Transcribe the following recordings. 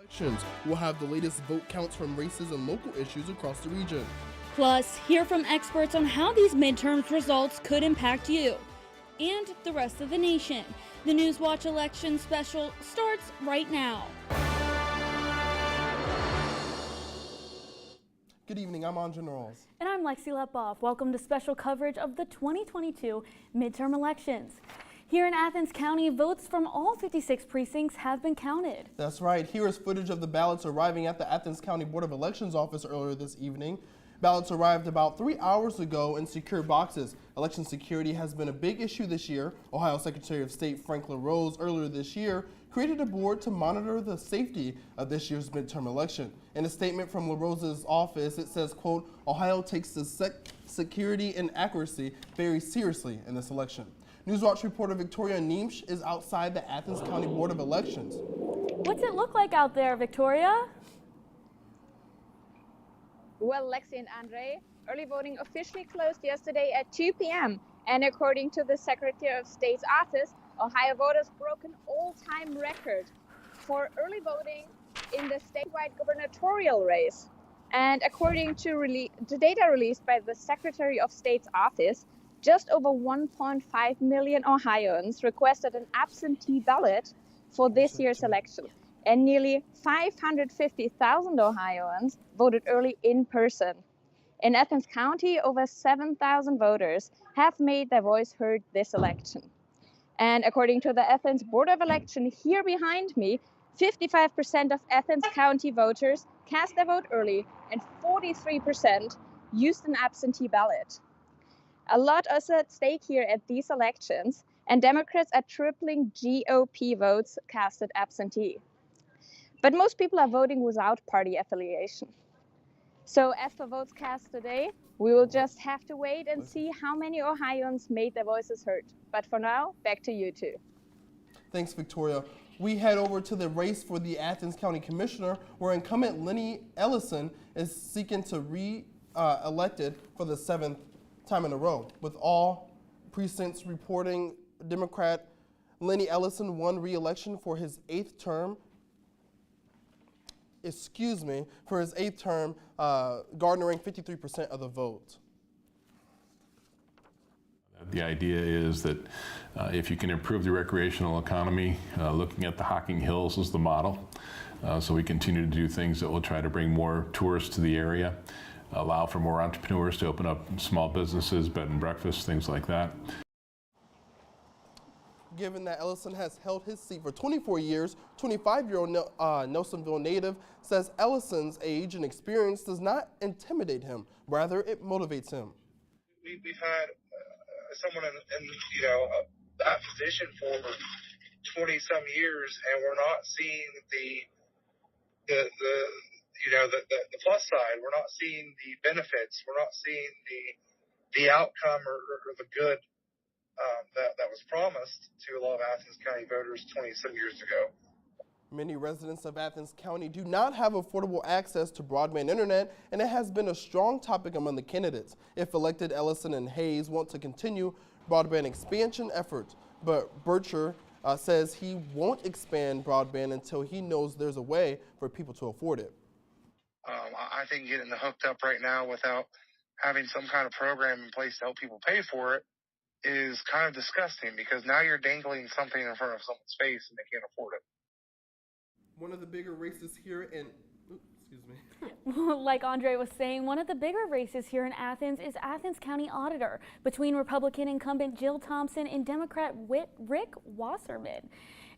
Elections will have the latest vote counts from races and local issues across the region. Plus, hear from experts on how these midterms results could impact you and the rest of the nation. The Newswatch election special starts right now. Good evening, I'm Andre Knowles. And I'm Lexi Lepov. Welcome to special coverage of the 2022 midterm elections. Here in Athens County, votes from all 56 precincts have been counted. That's right. Here is footage of the ballots arriving at the Athens County Board of Elections office earlier this evening. Ballots arrived about 3 hours ago in secure boxes. Election security has been a big issue this year. Ohio Secretary of State Frank LaRose earlier this year created a board to monitor the safety of this year's midterm election. In a statement from LaRose's office, it says, quote, Ohio takes the security and accuracy very seriously in this election. Newswatch reporter Victoria Niemsch is outside the Athens County Board of Elections. What's it look like out there, Victoria? Well, Lexi and Andre, early voting officially closed yesterday at 2 p.m. And according to the Secretary of State's office, Ohio voters broke an all-time record for early voting in the statewide gubernatorial race. And according to data released by the Secretary of State's office, just over 1.5 million Ohioans requested an absentee ballot for this year's election, and nearly 550,000 Ohioans voted early in person. In Athens County, over 7,000 voters have made their voice heard this election. And according to the Athens Board of Election here behind me, 55% of Athens County voters cast their vote early and 43% used an absentee ballot. A lot is at stake here at these elections, and Democrats are tripling GOP votes casted absentee. But most people are voting without party affiliation. So as for votes cast today, we will just have to wait and see how many Ohioans made their voices heard. But for now, back to you two. Thanks, Victoria. We head over to the race for the Athens County Commissioner, where incumbent Lenny Ellison is seeking to re-elected for the 7th time in a row. With all precincts reporting Democrat Lenny Ellison won re-election for his 8th term. Garnering 53% of the vote. The idea is that if you can improve the recreational economy, looking at the Hocking Hills as the model. So we continue to do things that will try to bring more tourists to the area, allow for more entrepreneurs to open up small businesses, bed and breakfast, things like that. Given that Ellison has held his seat for 24 years, 25-year-old Nelsonville native says Ellison's age and experience does not intimidate him. Rather, it motivates him. We've had someone in that position for 20-some years, and we're not seeing the plus side. We're not seeing the benefits. We're not seeing the outcome or the good that was promised to a lot of Athens County voters 20-some years ago. Many residents of Athens County do not have affordable access to broadband internet, and it has been a strong topic among the candidates. If elected, Ellison and Hayes want to continue broadband expansion efforts, but Bircher says he won't expand broadband until he knows there's a way for people to afford it. I think getting hooked up right now without having some kind of program in place to help people pay for it is kind of disgusting, because now you're dangling something in front of someone's face and they can't afford it. One of the bigger races here in, Like Andre was saying, one of the bigger races here in Athens is Athens County Auditor between Republican incumbent Jill Thompson and Democrat Rick Wasserman.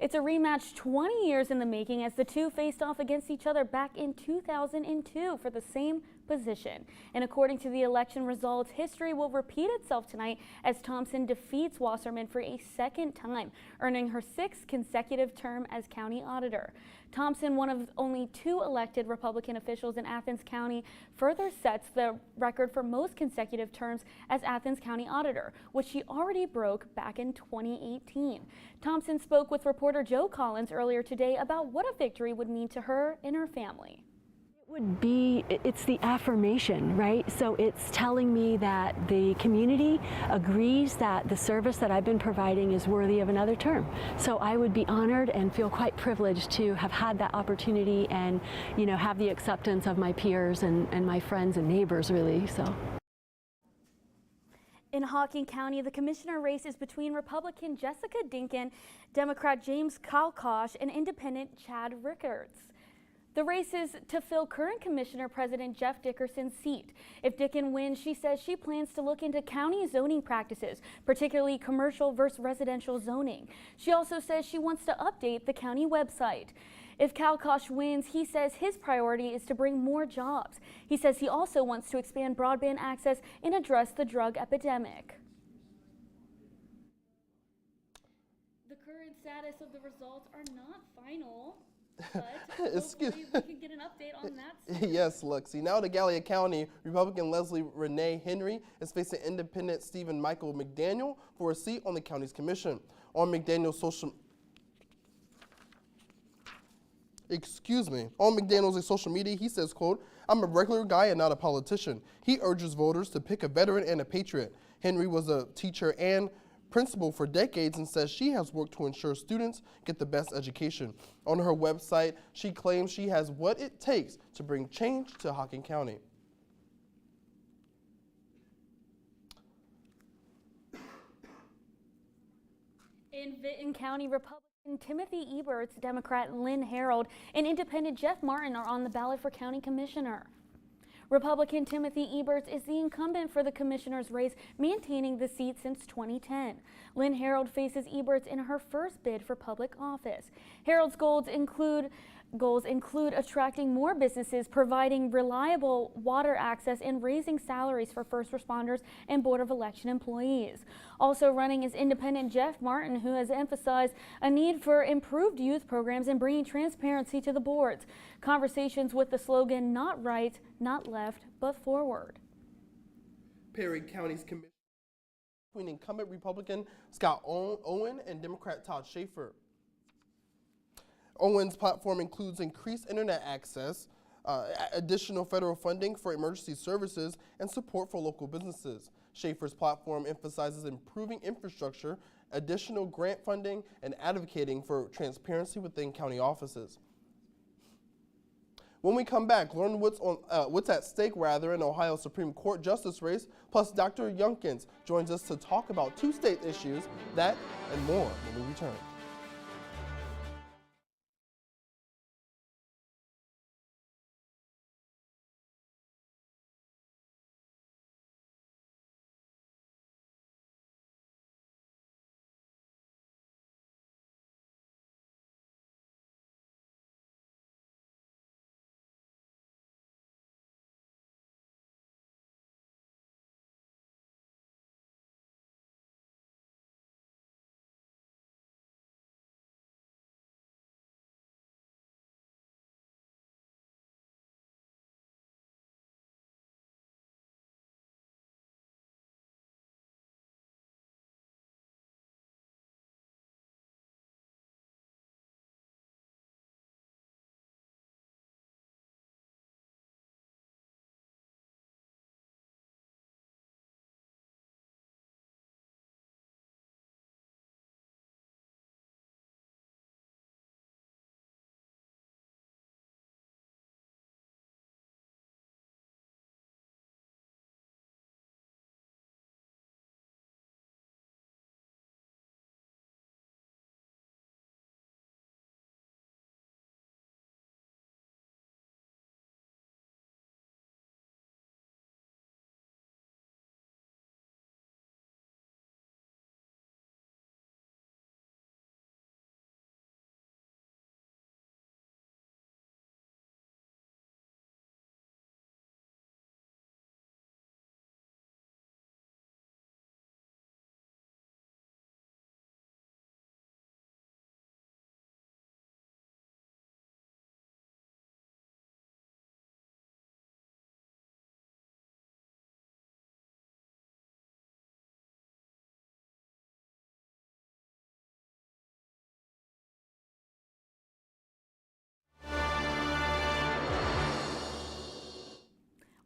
It's a rematch 20 years in the making, as the two faced off against each other back in 2002 for the same position. And according to the election results, history will repeat itself tonight as Thompson defeats Wasserman for a second time, earning her 6th consecutive term as county auditor. Thompson, one of only 2 elected Republican officials in Athens County, further sets the record for most consecutive terms as Athens County Auditor, which she already broke back in 2018. Thompson spoke with reporter Joe Collins earlier today about what a victory would mean to her and her family. Would be, it's the affirmation, right? So it's telling me that the community agrees that the service that I've been providing is worthy of another term. So I would be honored and feel quite privileged to have had that opportunity and, you know, have the acceptance of my peers and my friends and neighbors, really. So. In Hocking County, the commissioner race is between Republican Jessica Dinkin, Democrat James Kalkosh, and Independent Chad Rickards. The race is to fill current Commissioner President Jeff Dickerson's seat. If Dickin wins, she says she plans to look into county zoning practices, particularly commercial versus residential zoning. She also says she wants to update the county website. If Kalkosh wins, he says his priority is to bring more jobs. He says he also wants to expand broadband access and address the drug epidemic. The current status of the results are not final. But hopefully we can get an update on that soon. Yes, Lexi. Now to Gallia County, Republican Leslie Renee Henry is facing Independent Stephen Michael McDaniel for a seat on the county's commission. On McDaniel's social media, he says, quote, "I'm a regular guy and not a politician." He urges voters to pick a veteran and a patriot. Henry was a teacher and principal for decades and says she has worked to ensure students get the best education. On her website, she claims she has what it takes to bring change to Hocking County. In Vinton County, Republican Timothy Eberts, Democrat Lynn Harold, and Independent Jeff Martin are on the ballot for county commissioner. Republican Timothy Eberts is the incumbent for the commissioner's race, maintaining the seat since 2010. Lynn Harold faces Eberts in her first bid for public office. Harold's goals include attracting more businesses, providing reliable water access, and raising salaries for first responders and Board of Election employees. Also running is Independent Jeff Martin, who has emphasized a need for improved youth programs and bringing transparency to the boards. Conversations with the slogan, "Not right, not left, but forward." Perry County's commission between incumbent Republican Scott Owen and Democrat Todd Schaefer. Owen's platform includes increased internet access, additional federal funding for emergency services, and support for local businesses. Schaefer's platform emphasizes improving infrastructure, additional grant funding, and advocating for transparency within county offices. When we come back, learn what's at stake in Ohio Supreme Court justice race, plus Dr. Yunkins joins us to talk about two state issues, that and more when we return.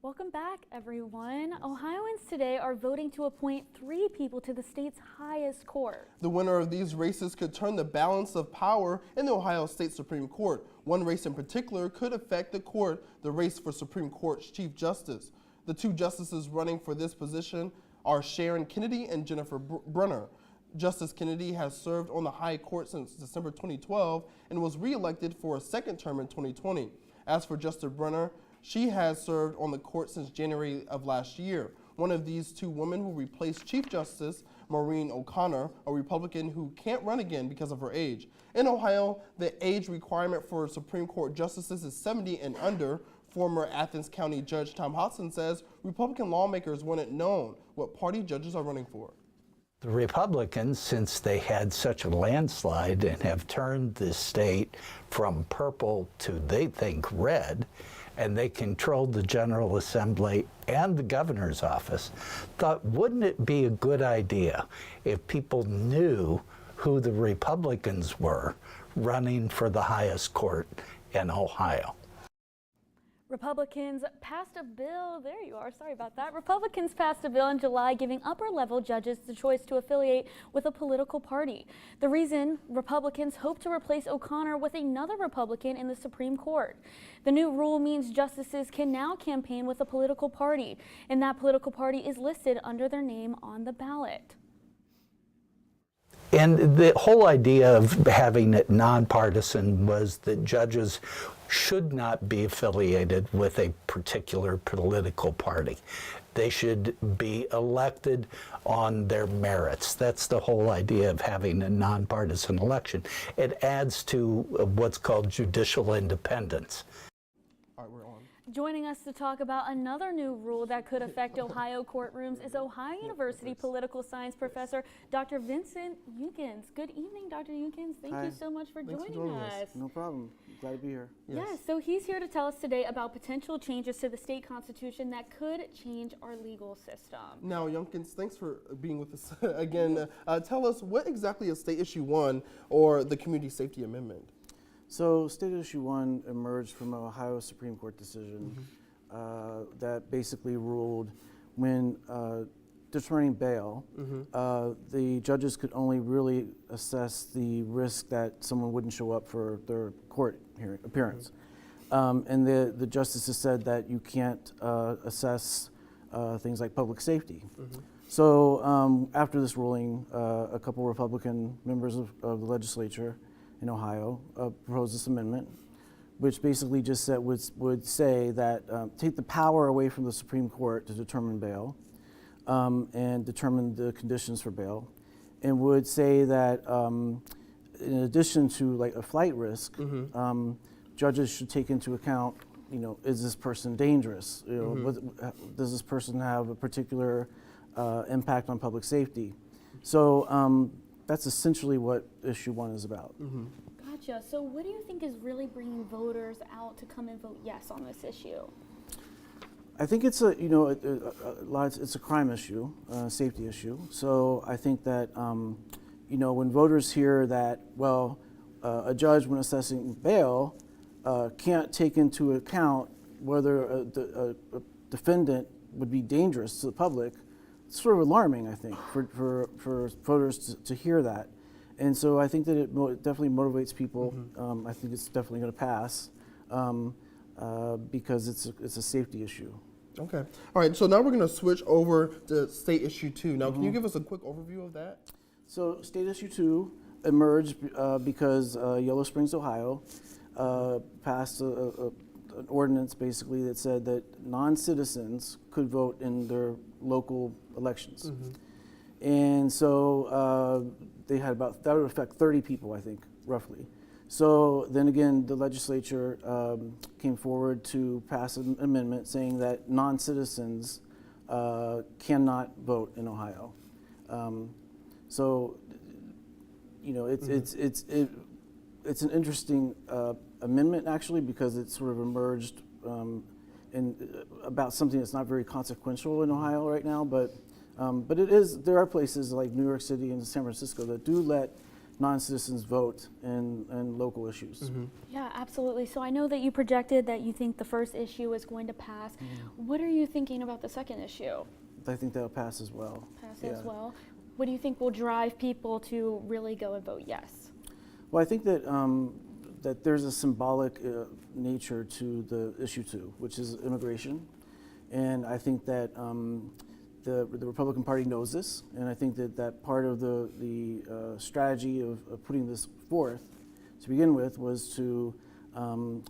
Welcome back, everyone. Ohioans today are voting to appoint 3 people to the state's highest court. The winner of these races could turn the balance of power in the Ohio State Supreme Court. One race in particular could affect the court, the race for Supreme Court's Chief Justice. The 2 justices running for this position are Sharon Kennedy and Jennifer Brunner. Justice Kennedy has served on the high court since December 2012 and was re-elected for a 2nd term in 2020. As for Justice Brunner, she has served on the court since January of last year. One of these 2 women will replace Chief Justice Maureen O'Connor, a Republican who can't run again because of her age. In Ohio, the age requirement for Supreme Court justices is 70 and under. Former Athens County Judge Tom Hodson says Republican lawmakers want it known what party judges are running for. The Republicans, since they had such a landslide and have turned the state from purple to, they think, red, and they controlled the General Assembly and the governor's office, thought, wouldn't it be a good idea if people knew who the Republicans were running for the highest court in Ohio? Republicans passed a bill, there you are, sorry about that. Republicans passed a bill in July giving upper-level judges the choice to affiliate with a political party. The reason, Republicans hope to replace O'Connor with another Republican in the Supreme Court. The new rule means justices can now campaign with a political party, and that political party is listed under their name on the ballot. And the whole idea of having it nonpartisan was that judges should not be affiliated with a particular political party. They should be elected on their merits. That's the whole idea of having a nonpartisan election. It adds to what's called judicial independence. All right, we're on. Joining us to talk about another new rule that could affect Ohio courtrooms is Ohio University political science professor Dr. Vincent Younkins. Good evening, Dr. Younkins. Thank you so much for joining us. No problem. Glad to be here. Yes, so he's here to tell us today about potential changes to the state constitution that could change our legal system. Now, Younkins, thanks for being with us again. Tell us, what exactly is State Issue 1 or the Community Safety Amendment? So State Issue 1 emerged from an Ohio Supreme Court decision that basically ruled when determining bail, the judges could only really assess the risk that someone wouldn't show up for their court hearing appearance. And the justices said that you can't assess things like public safety. So after this ruling, a couple Republican members of the legislature in Ohio proposed this amendment, which basically just said, would say that take the power away from the Supreme Court to determine bail and determine the conditions for bail, and would say that in addition to like a flight risk, judges should take into account, you know, is this person dangerous? You know, does this person have a particular impact on public safety? So that's essentially what Issue 1 is about. Gotcha. So what do you think is really bringing voters out to come and vote yes on this issue? I think it's it's a crime issue, safety issue. So I think that when voters hear that, well, a judge when assessing bail can't take into account whether a defendant would be dangerous to the public, it's sort of alarming, I think, for voters to hear that. And so I think that it definitely motivates people. I think it's definitely going to pass because it's a safety issue. Okay. All right, so now we're going to switch over to State Issue 2. Now, can you give us a quick overview of that? So State Issue 2 emerged because Yellow Springs, Ohio passed an ordinance basically that said that non-citizens could vote in their local elections. And so they had that would affect 30 people, I think, roughly. So then again, the legislature came forward to pass an amendment saying that non-citizens cannot vote in Ohio. So, you know, it's an interesting amendment actually, because it sort of emerged about something that's not very consequential in Ohio right now, but it is. There are places like New York City and San Francisco that do let non-citizens vote in local issues. Yeah, absolutely. So I know that you projected that you think the first issue is going to pass. What are you thinking about the second issue? I think that'll pass as well. Pass as well. What do you think will drive people to really go and vote yes? Well, I think that that there's a symbolic nature to the issue 2, which is immigration, and I think that the Republican Party knows this, and I think that part of the strategy of putting this forth to begin with was to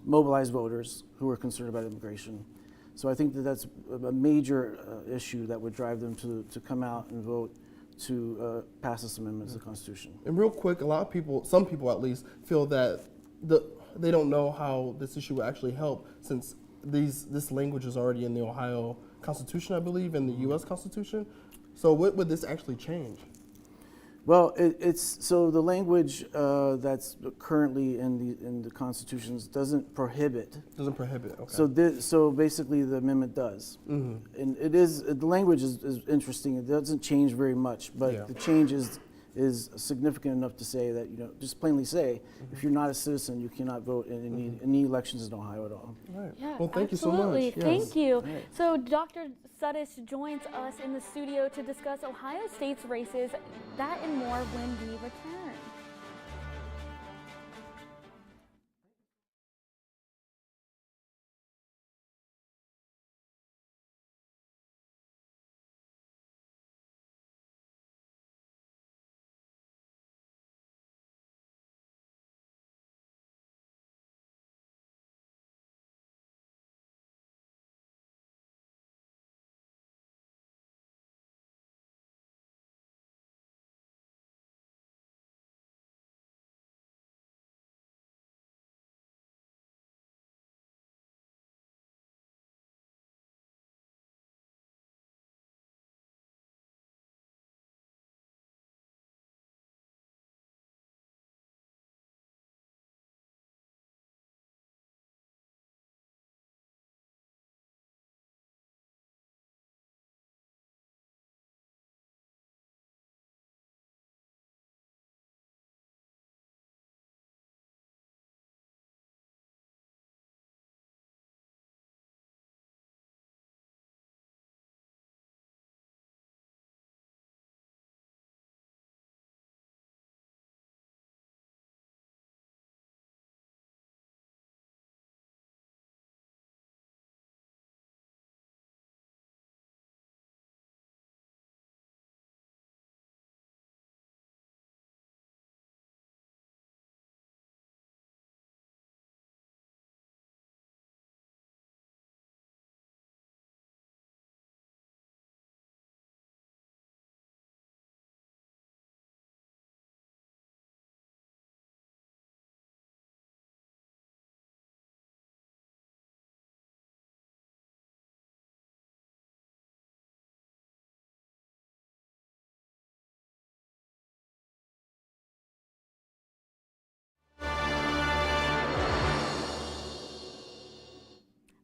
mobilize voters who are concerned about immigration. So I think that that's a major issue that would drive them to come out and vote to pass this amendment to the Constitution. And real quick, a lot of people, some people at least, feel that they don't know how this issue will actually help, since this language is already in the Ohio Constitution, I believe, and the U.S. Constitution. So what would this actually change? Well, it's so the language that's currently in the constitutions doesn't prohibit. Doesn't prohibit. Okay. So basically, the amendment does, and it is the language is interesting. It doesn't change very much, but the change is significant enough to say that, just plainly say, if you're not a citizen, you cannot vote in any elections in Ohio at all. All right. Yeah, well, thank absolutely. you so much. Thank you. Right. So Dr. Suddish joins us in the studio to discuss Ohio State's races, that and more when we return.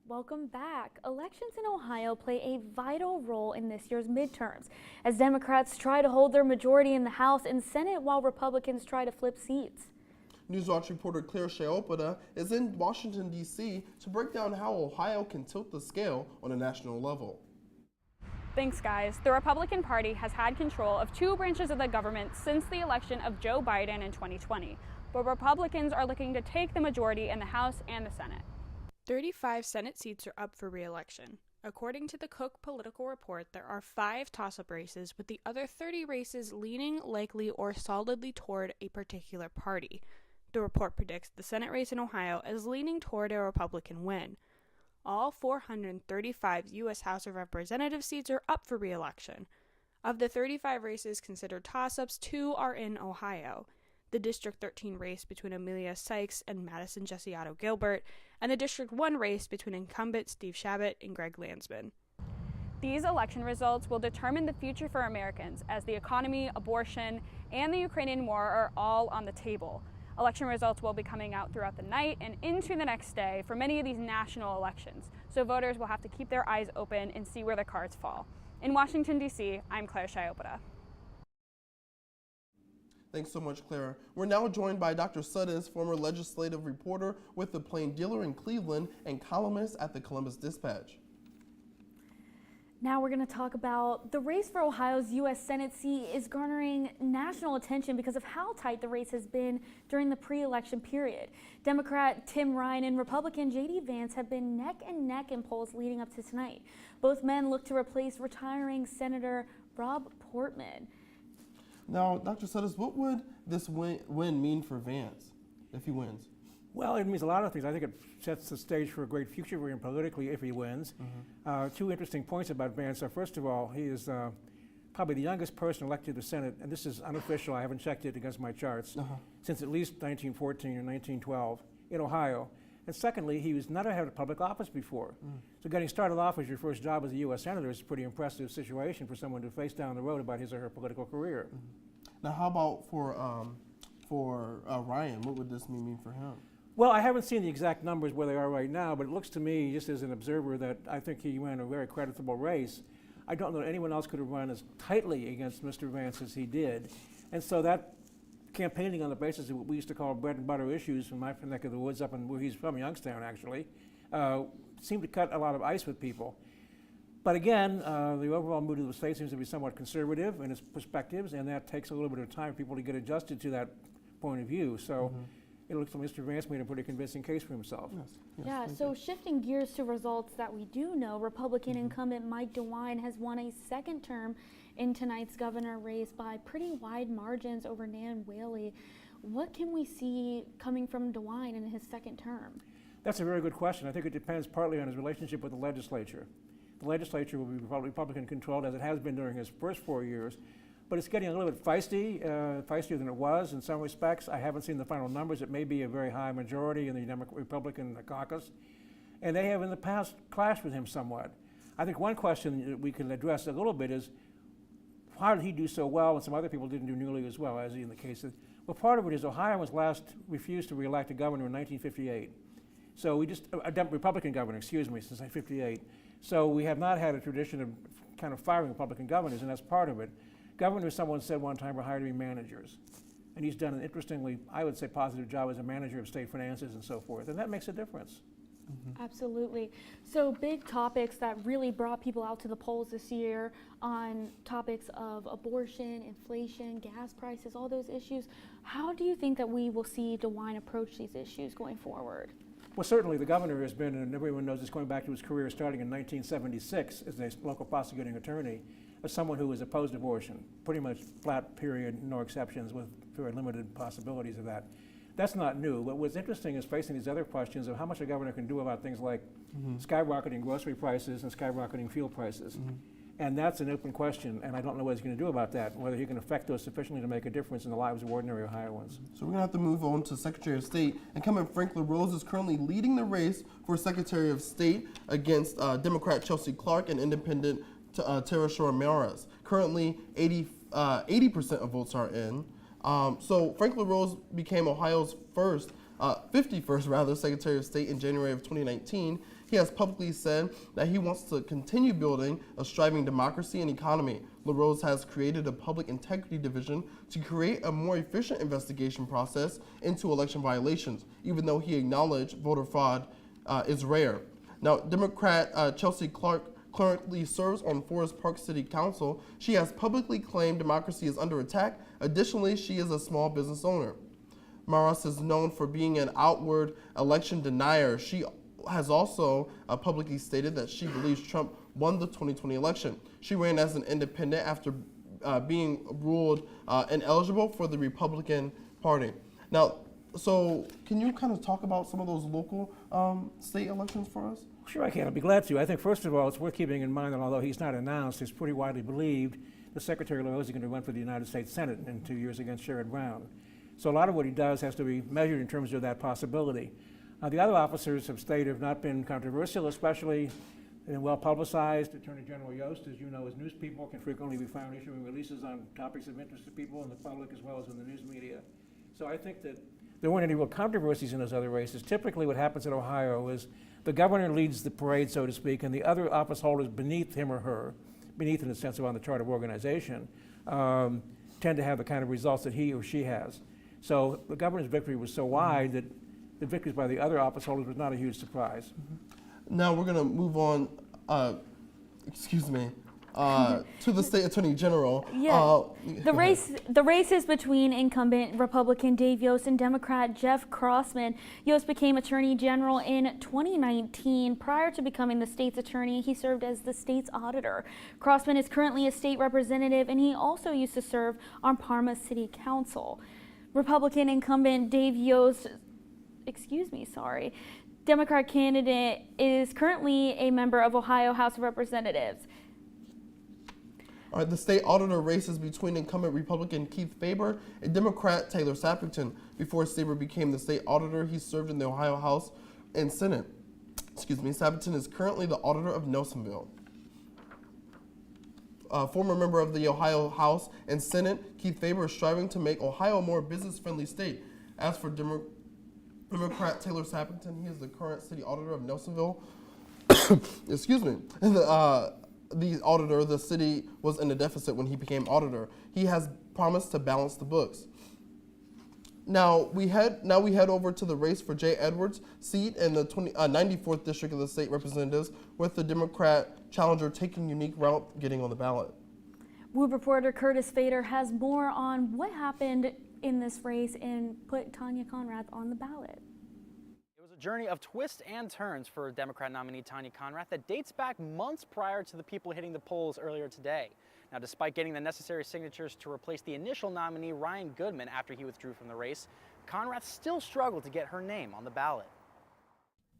Welcome back. Elections in Ohio play a vital role in this year's midterms, as Democrats try to hold their majority in the House and Senate while Republicans try to flip seats. Newswatch reporter Claire Shayopata is in Washington, D.C. to break down how Ohio can tilt the scale on a national level. Thanks, guys. The Republican Party has had control of 2 branches of the government since the election of Joe Biden in 2020, but Republicans are looking to take the majority in the House and the Senate. 35 Senate seats are up for re-election. According to the Cook Political Report, there are 5 toss-up races, with the other 30 races leaning likely or solidly toward a particular party. The report predicts the Senate race in Ohio as leaning toward a Republican win. All 435 U.S. House of Representatives seats are up for re-election. Of the 35 races considered toss-ups, 2 are in Ohio. The District 13 race between Amelia Sykes and Madison Jessiato Gilbert, and the District 1 race between incumbent Steve Chabot and Greg Landsman. These election results will determine the future for Americans, as the economy, abortion, and the Ukrainian war are all on the table. Election results will be coming out throughout the night and into the next day for many of these national elections, so voters will have to keep their eyes open and see where the cards fall. In Washington, D.C., I'm Claire Shayopata. Thanks so much, Clara. We're now joined by Dr. Suddens, former legislative reporter with the Plain Dealer in Cleveland and columnist at the Columbus Dispatch. Now we're going to talk about the race for Ohio's U.S. Senate seat is garnering national attention because of how tight the race has been during the pre-election period. Democrat Tim Ryan and Republican J.D. Vance have been neck and neck in polls leading up to tonight. Both men look to replace retiring Senator Rob Portman. Now, Dr. Suddens, what would this win mean for Vance if he wins? Well, it means a lot of things. I think it sets the stage for a great future for him politically if he wins. Two interesting points about Vance. First of all, he is probably the youngest person elected to the Senate, and this is unofficial, I haven't checked it against my charts, since at least 1914 or 1912 in Ohio. And secondly, he was never had a public office before. So getting started off as your first job as a U.S. Senator is a pretty impressive situation for someone to face down the road about his or her political career. Now, how about for Ryan? What would this mean for him? Well, I haven't seen the exact numbers where they are right now, but it looks to me, just as an observer, that I think he ran a very creditable race. I don't know that anyone else could have run as tightly against Mr. Vance as he did. And so that campaigning on the basis of what we used to call bread and butter issues from my neck of the woods up in where he's from, Youngstown actually, seemed to cut a lot of ice with people. But again, the overall mood of the state seems to be somewhat conservative in its perspectives, and that takes a little bit of time for people to get adjusted to that point of view. So it looks like Mr. Vance made a pretty convincing case for himself. Yeah, so shifting gears to results that we do know, Republican incumbent Mike DeWine has won a second term in tonight's governor race by pretty wide margins over Nan Whaley. What can we see coming from DeWine in his second term? That's a very good question. I think it depends partly on his relationship with the legislature. The legislature will be Republican controlled as it has been during his first 4 years, but it's getting a little bit feistier than it was in some respects. I haven't seen the final numbers. It may be a very high majority in the Republican caucus, and they have in the past clashed with him somewhat. I think one question that we can address a little bit is, how did he do so well when some other people didn't do nearly as well, as in the case of, well, part of it is Ohio was last refused to re-elect a governor in 1958. So we just, a Republican governor, excuse me, since 1958. So we have not had a tradition of kind of firing Republican governors, and that's part of it. Governors, someone said one time, were hired to be managers. And he's done an interestingly, I would say, positive job as a manager of state finances and so forth, and that makes a difference. Absolutely. So big topics that really brought people out to the polls this year on topics of abortion, inflation, gas prices, all those issues. How do you think that we will see DeWine approach these issues going forward? Well, certainly the governor has been, and everyone knows this going back to his career starting in 1976 as a local prosecuting attorney, as someone who has opposed abortion, pretty much flat period, no exceptions, with very limited possibilities of that. That's not new, but what's interesting is facing these other questions of how much a governor can do about things like skyrocketing grocery prices and skyrocketing fuel prices. And that's an open question, and I don't know what he's going to do about that, whether he can affect those sufficiently to make a difference in the lives of ordinary Ohioans. So we're going to have to move on to Secretary of State. Incumbent Frank LaRose is currently leading the race for Secretary of State against Democrat Chelsea Clark and Independent Tara Shore-Maras. Currently, 80% of votes are in. So Frank LaRose became Ohio's 51st Secretary of State in January of 2019. He has publicly said that he wants to continue building a striving democracy and economy. LaRose has created a public integrity division to create a more efficient investigation process into election violations, even though he acknowledged voter fraud is rare. Now, Democrat Chelsea Clark currently serves on Forest Park City Council. She has publicly claimed democracy is under attack. Additionally, she is a small business owner. Maras is known for being an outward election denier. She has also publicly stated that she believes Trump won the 2020 election. She ran as an independent after being ruled ineligible for the Republican Party. Now, so can you kind of talk about some of those local state elections for us? Sure I can, I'd be glad to. I think first of all, it's worth keeping in mind that although he's not announced, it's pretty widely believed that Secretary LaRose is going to run for the United States Senate in 2 years against Sherrod Brown. So a lot of what he does has to be measured in terms of that possibility. The other officers of state have not been controversial, especially and well publicized. Attorney General Yost, as you know, as news people, can frequently be found issuing releases on topics of interest to people in the public as well as in the news media. So I think that there weren't any real controversies in those other races. Typically what happens in Ohio is the governor leads the parade, so to speak, and the other office holders beneath him or her, beneath in the sense of on the chart of organization, tend to have the kind of results that he or she has. So the governor's victory was so wide that the victories by the other office holders was not a huge surprise. Now we're going to move on, to the state attorney general. Yeah. The race is between incumbent Republican Dave Yost and Democrat Jeff Crossman. Yost became attorney general in 2019. Prior to becoming the state's attorney, he served as the state's auditor. Crossman is currently a state representative, and he also used to serve on Parma City Council. Republican incumbent Dave Yost, Democrat candidate, is currently a member of Ohio House of Representatives. All right, the state auditor race is between incumbent Republican Keith Faber and Democrat Taylor Sappington. Before Faber became the state auditor, he served in the Ohio House and Senate. Sappington is currently the auditor of Nelsonville. Former member of the Ohio House and Senate, Keith Faber is striving to make Ohio a more business-friendly state. As for Democrat Taylor Sappington, he is the current city auditor of Nelsonville. The auditor, the city was in a deficit when he became auditor. He has promised to balance the books. Now we head over to the race for Jay Edwards' seat in the 94th district of the state representatives, with the Democrat challenger taking unique route getting on the ballot. WOOB reporter Curtis Fader has more on what happened in this race and put Tanya Conrath on the ballot. It was a journey of twists and turns for Democrat nominee Tanya Conrath that dates back months prior to the people hitting the polls earlier today. Now, despite getting the necessary signatures to replace the initial nominee Ryan Goodman after he withdrew from the race, Conrath still struggled to get her name on the ballot.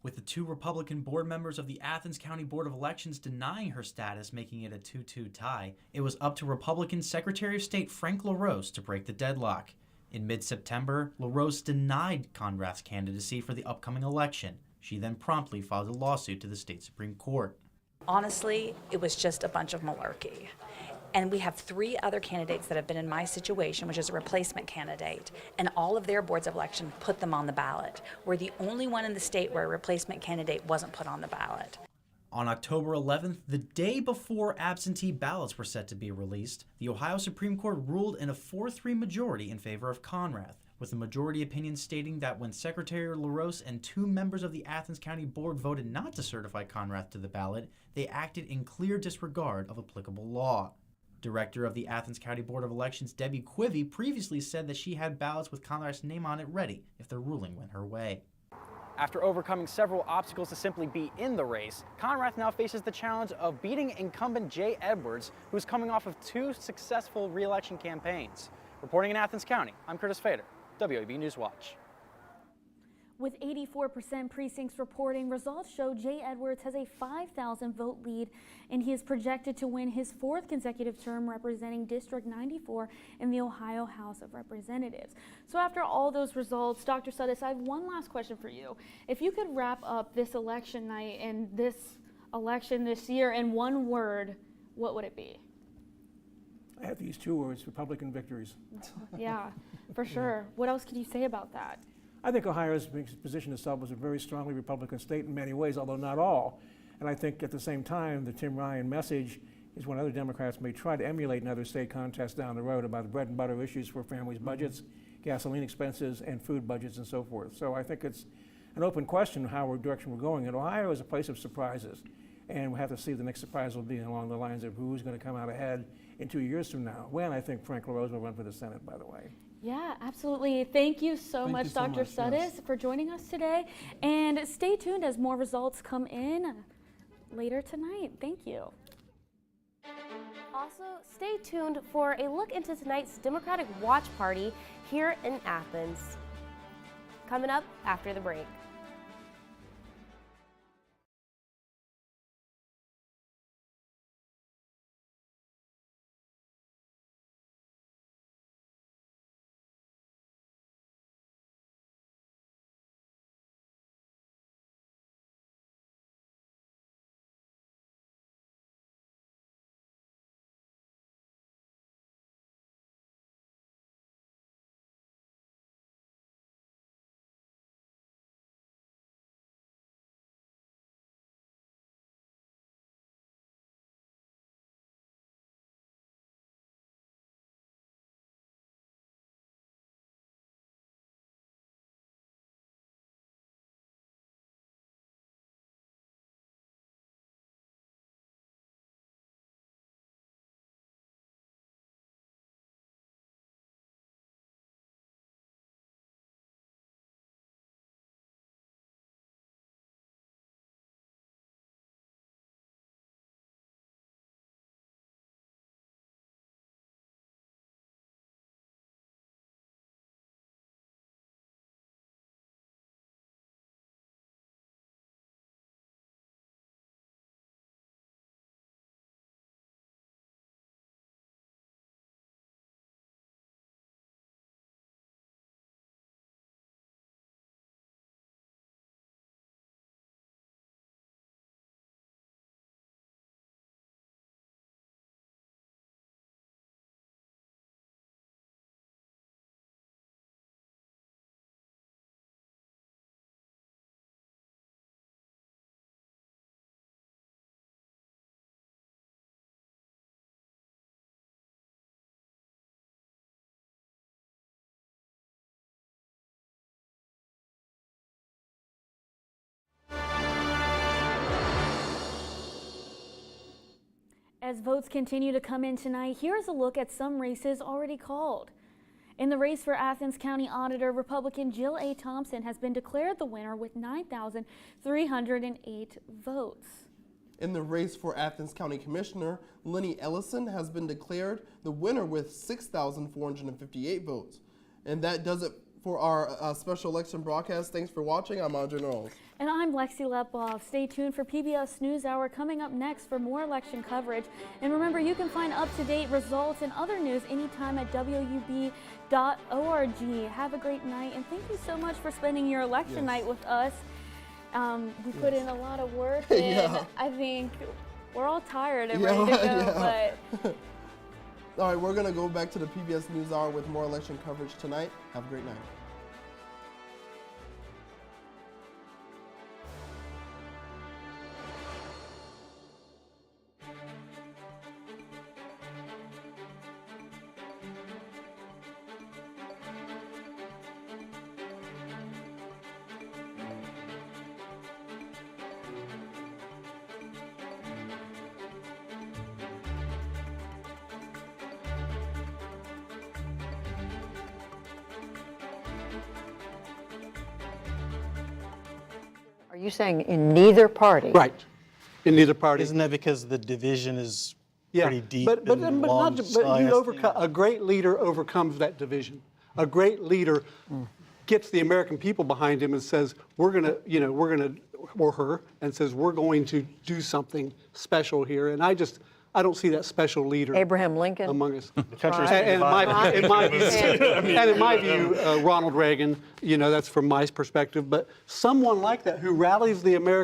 With the two Republican board members of the Athens County Board of Elections denying her status, making it a 2-2 tie, it was up to Republican Secretary of State Frank LaRose to break the deadlock. In mid-September, LaRose denied Conrath's candidacy for the upcoming election. She then promptly filed a lawsuit to the state Supreme Court. Honestly, it was just a bunch of malarkey. And we have 3 other candidates that have been in my situation, which is a replacement candidate, and all of their boards of election put them on the ballot. We're the only one in the state where a replacement candidate wasn't put on the ballot. On October 11th, the day before absentee ballots were set to be released, the Ohio Supreme Court ruled in a 4-3 majority in favor of Conrath, with the majority opinion stating that when Secretary LaRose and 2 members of the Athens County Board voted not to certify Conrath to the ballot, they acted in clear disregard of applicable law. Director of the Athens County Board of Elections, Debbie Quivy, previously said that she had ballots with Conrath's name on it ready if the ruling went her way. After overcoming several obstacles to simply be in the race, Conrath now faces the challenge of beating incumbent Jay Edwards, who's coming off of 2 successful re-election campaigns. Reporting in Athens County, I'm Curtis Fader, WAB Newswatch. With 84% precincts reporting, results show Jay Edwards has a 5,000 vote lead, and he is projected to win his 4th consecutive term representing District 94 in the Ohio House of Representatives. So after all those results, Dr. Sudis, I have one last question for you. If you could wrap up this election night and this election this year in one word, what would it be? I have these 2 words, Republican victories. Yeah, for sure. What else can you say about that? I think Ohio has positioned itself as a very strongly Republican state in many ways, although not all. And I think at the same time, the Tim Ryan message is when other Democrats may try to emulate in other state contests down the road about the bread and butter issues for families' budgets, gasoline expenses, and food budgets and so forth. So I think it's an open question how direction we're going. And Ohio is a place of surprises. And we'll have to see the next surprise will be along the lines of who's going to come out ahead in 2 years from now, when I think Frank LaRose will run for the Senate, by the way. Yeah, absolutely. Thank you so much, Dr. Sudis, for joining us today. And stay tuned as more results come in later tonight. Thank you. Also, stay tuned for a look into tonight's Democratic Watch Party here in Athens. Coming up after the break. As votes continue to come in tonight, here's a look at some races already called. In the race for Athens County Auditor, Republican Jill A. Thompson has been declared the winner with 9,308 votes. In the race for Athens County Commissioner, Lenny Ellison has been declared the winner with 6,458 votes. And that does it for our special election broadcast. Thanks for watching. I'm Andre Knowles. And I'm Lexi Leploff. Stay tuned for PBS NewsHour coming up next for more election coverage. And remember, you can find up-to-date results and other news anytime at WUB.org. Have a great night, and thank you so much for spending your election night with us. We put in a lot of work, and I think we're all tired and ready to go. But all right, we're going to go back to the PBS NewsHour with more election coverage tonight. Have a great night. Are you saying in neither party? Right, in neither party. Isn't that because the division is pretty deep? But a great leader overcomes that division. A great leader gets the American people behind him and says, or her, and says, we're going to do something special here. And I don't see that special leader. Abraham Lincoln among us. And in my view, Ronald Reagan. That's from my perspective. But someone like that who rallies the American